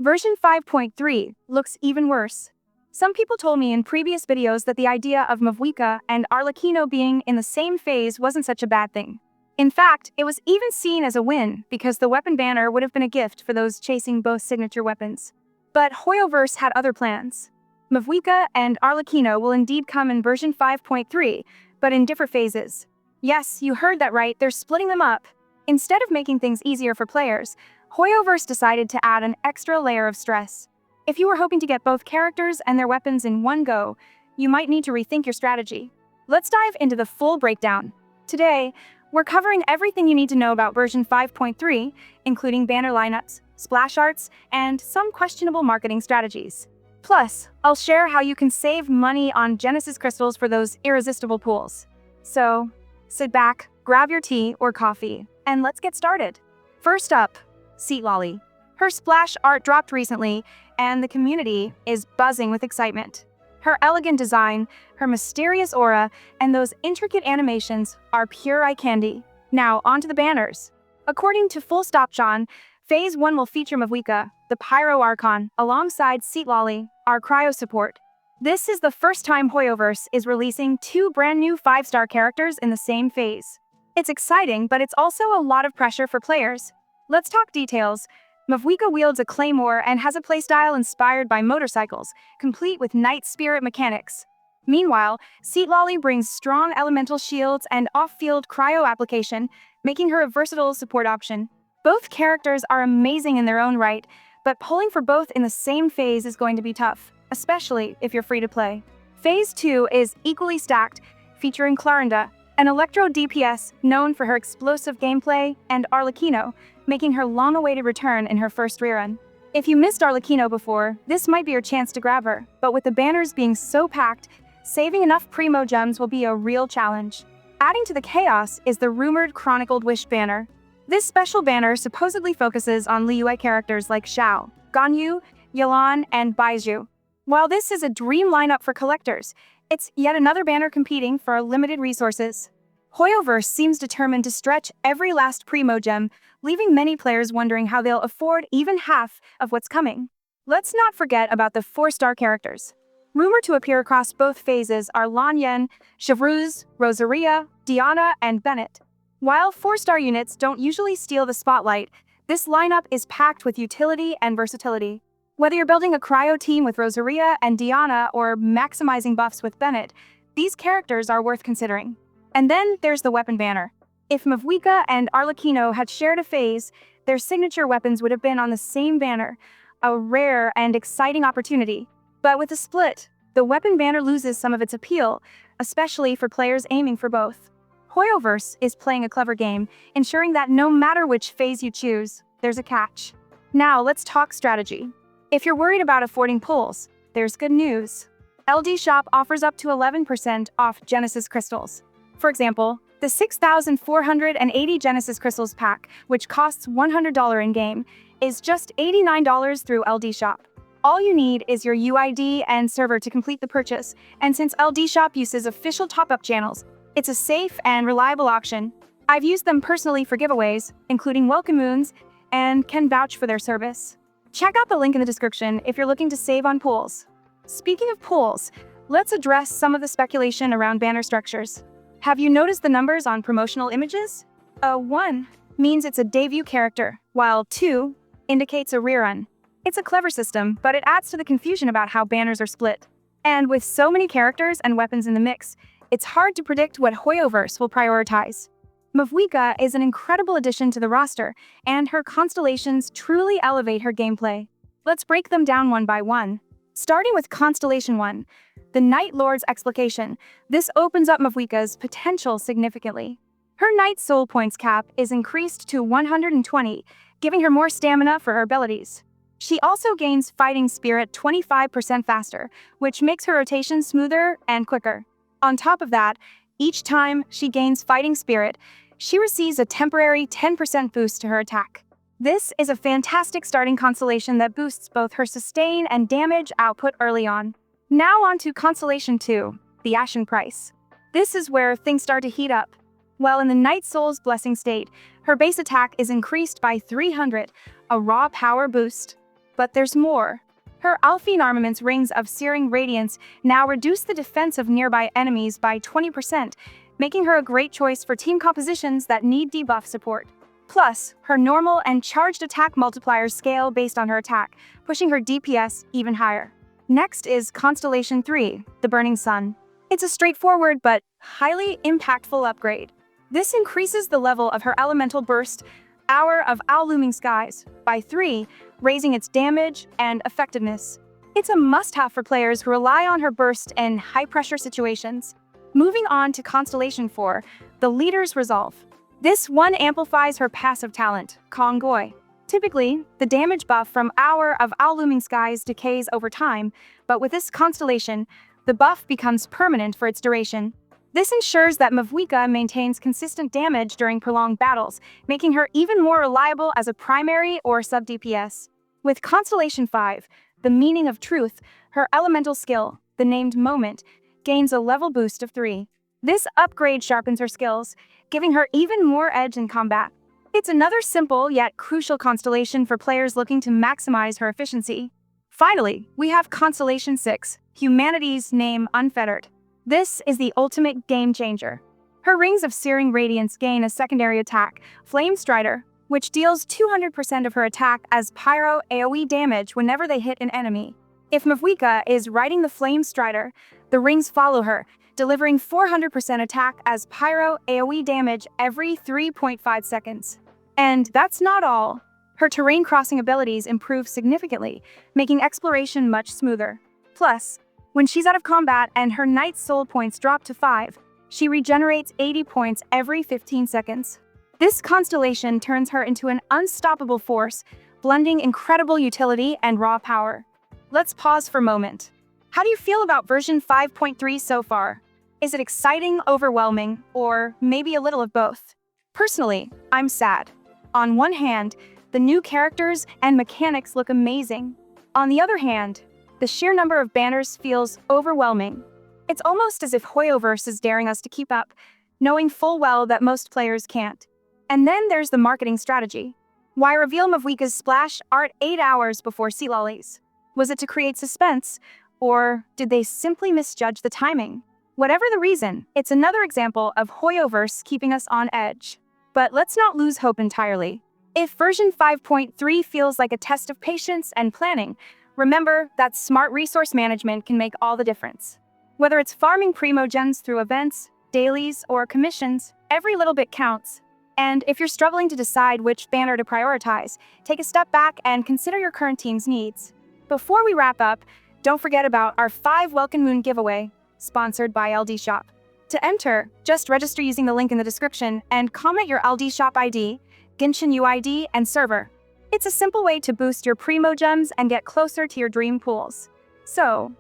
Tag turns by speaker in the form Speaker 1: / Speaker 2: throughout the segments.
Speaker 1: Version 5.3 looks even worse. Some people told me in previous videos that the idea of Mavuika and Arlecchino being in the same phase wasn't such a bad thing. In fact, it was even seen as a win because the weapon banner would have been a gift for those chasing both signature weapons. But Hoyoverse had other plans. Mavuika and Arlecchino will indeed come in version 5.3, but in different phases. Yes, you heard that right, they're splitting them up. Instead of making things easier for players, Hoyoverse decided to add an extra layer of stress. If you were hoping to get both characters and their weapons in one go, you might need to rethink your strategy. Let's dive into the full breakdown. Today, we're covering everything you need to know about version 5.3, including banner lineups, splash arts, and some questionable marketing strategies. Plus, I'll share how you can save money on Genesis crystals for those irresistible pools. So, sit back, grab your tea or coffee, and let's get started. First up, Citlali. Her splash art dropped recently, and the community is buzzing with excitement. Her elegant design, her mysterious aura, and those intricate animations are pure eye candy. Now, onto the banners. According to Full Stop John, Phase 1 will feature Mavuika, the Pyro Archon, alongside Citlali, our cryo support. This is the first time Hoyoverse is releasing two brand new 5-star characters in the same phase. It's exciting, but it's also a lot of pressure for players. Let's talk details. Mavuika wields a claymore and has a playstyle inspired by motorcycles, complete with Night Spirit mechanics. Meanwhile, Citlali brings strong elemental shields and off-field cryo application, making her a versatile support option. Both characters are amazing in their own right, but pulling for both in the same phase is going to be tough, especially if you're free to play. Phase 2 is equally stacked, featuring Clarinda, an Electro DPS known for her explosive gameplay, and Arlecchino, making her long-awaited return in her first rerun. If you missed Arlecchino before, this might be your chance to grab her, but with the banners being so packed, saving enough primo gems will be a real challenge. Adding to the chaos is the rumored Chronicled Wish banner. This special banner supposedly focuses on Liyue characters like Xiao, Ganyu, Xilonen, and Baizhu. While this is a dream lineup for collectors, it's yet another banner competing for limited resources. Hoyoverse seems determined to stretch every last primo gem, leaving many players wondering how they'll afford even half of what's coming. Let's not forget about the 4-star characters. Rumored to appear across both phases are Lanyan, Chevreuse, Rosaria, Diana, and Bennett. While 4-star units don't usually steal the spotlight, this lineup is packed with utility and versatility. Whether you're building a cryo team with Rosaria and Diana or maximizing buffs with Bennett, these characters are worth considering. And then there's the weapon banner. If Mavuika and Arlecchino had shared a phase, their signature weapons would have been on the same banner, a rare and exciting opportunity. But with the split, the weapon banner loses some of its appeal, especially for players aiming for both. Hoyoverse is playing a clever game, ensuring that no matter which phase you choose, there's a catch. Now let's talk strategy. If you're worried about affording pulls, there's good news. LDShop offers up to 11% off Genesis crystals. For example, the 6,480 Genesis crystals pack, which costs $100 in-game, is just $89 through LDShop. All you need is your UID and server to complete the purchase, and since LDShop uses official top-up channels, it's a safe and reliable auction. I've used them personally for giveaways, including Welcome Moons, and can vouch for their service. Check out the link in the description if you're looking to save on pools. Speaking of pools, let's address some of the speculation around banner structures. Have you noticed the numbers on promotional images? 1 means it's a debut character, while 2 indicates a rerun. It's a clever system, but it adds to the confusion about how banners are split. And with so many characters and weapons in the mix, it's hard to predict what Hoyoverse will prioritize. Mavuika is an incredible addition to the roster, and her constellations truly elevate her gameplay. Let's break them down one by one. Starting with Constellation 1, the Night Lord's Explication. This opens up Mavuika's potential significantly. Her Night Soul Points cap is increased to 120, giving her more stamina for her abilities. She also gains Fighting Spirit 25% faster, which makes her rotation smoother and quicker. On top of that, each time she gains Fighting Spirit, she receives a temporary 10% boost to her attack. This is a fantastic starting constellation that boosts both her sustain and damage output early on. Now on to Constellation 2, the Ashen Price. This is where things start to heat up. While in the Night Soul's Blessing state, her base attack is increased by 300, a raw power boost. But there's more. Her Alphine Armament's rings of searing radiance now reduce the defense of nearby enemies by 20%, making her a great choice for team compositions that need debuff support. Plus, her normal and charged attack multipliers scale based on her attack, pushing her DPS even higher. Next is Constellation 3, the Burning Sun. It's a straightforward but highly impactful upgrade. This increases the level of her elemental burst, Hour of Outlooming Skies, by 3, raising its damage and effectiveness. It's a must-have for players who rely on her burst in high-pressure situations. Moving on to Constellation 4, the Leader's Resolve. This one amplifies her passive talent, Kongoi. Typically, the damage buff from Hour of Outlooming Skies decays over time, but with this constellation, the buff becomes permanent for its duration. This ensures that Mavuika maintains consistent damage during prolonged battles, making her even more reliable as a primary or sub-DPS. With Constellation 5, the Meaning of Truth, her elemental skill, the named Moment, gains a level boost of 3. This upgrade sharpens her skills, giving her even more edge in combat. It's another simple yet crucial constellation for players looking to maximize her efficiency. Finally, we have Constellation 6, Humanity's Name Unfettered. This is the ultimate game changer. Her rings of searing radiance gain a secondary attack, Flame Strider, which deals 200% of her attack as pyro AoE damage whenever they hit an enemy. If Mavuika is riding the Flame Strider, the rings follow her, delivering 400% attack as pyro AoE damage every 3.5 seconds. And that's not all. Her terrain crossing abilities improve significantly, making exploration much smoother. Plus, when she's out of combat and her Knight's Soul points drop to 5, she regenerates 80 points every 15 seconds. This constellation turns her into an unstoppable force, blending incredible utility and raw power. Let's pause for a moment. How do you feel about version 5.3 so far? Is it exciting, overwhelming, or maybe a little of both? Personally, I'm sad. On one hand, the new characters and mechanics look amazing. On the other hand, the sheer number of banners feels overwhelming. It's almost as if Hoyoverse is daring us to keep up, knowing full well that most players can't. And then there's the marketing strategy. Why reveal Mavuika's splash art 8 hours before citlali's? Was it to create suspense, or did they simply misjudge the timing? Whatever the reason, it's another example of Hoyoverse keeping us on edge. But let's not lose hope entirely. If version 5.3 feels like a test of patience and planning, remember that smart resource management can make all the difference. Whether it's farming primogems through events, dailies, or commissions, every little bit counts. And if you're struggling to decide which banner to prioritize, take a step back and consider your current team's needs. Before we wrap up, don't forget about our 5 Welcome Moon giveaway, sponsored by LDShop. To enter, just register using the link in the description and comment your LDShop ID, Genshin UID, and server. It's a simple way to boost your primogems and get closer to your dream pools. So,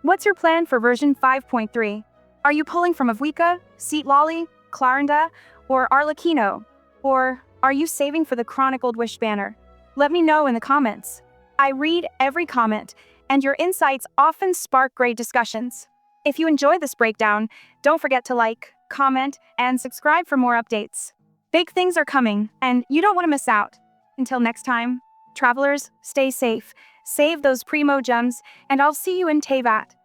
Speaker 1: what's your plan for version 5.3? Are you pulling from Mavuika, citlali, Clarenda, or Arlecchino? Or are you saving for the Chronicled Wish banner? Let me know in the comments. I read every comment, and your insights often spark great discussions. If you enjoyed this breakdown, don't forget to like, comment, and subscribe for more updates. Big things are coming, and you don't want to miss out. Until next time, travelers, stay safe, save those primogems, and I'll see you in Teyvat.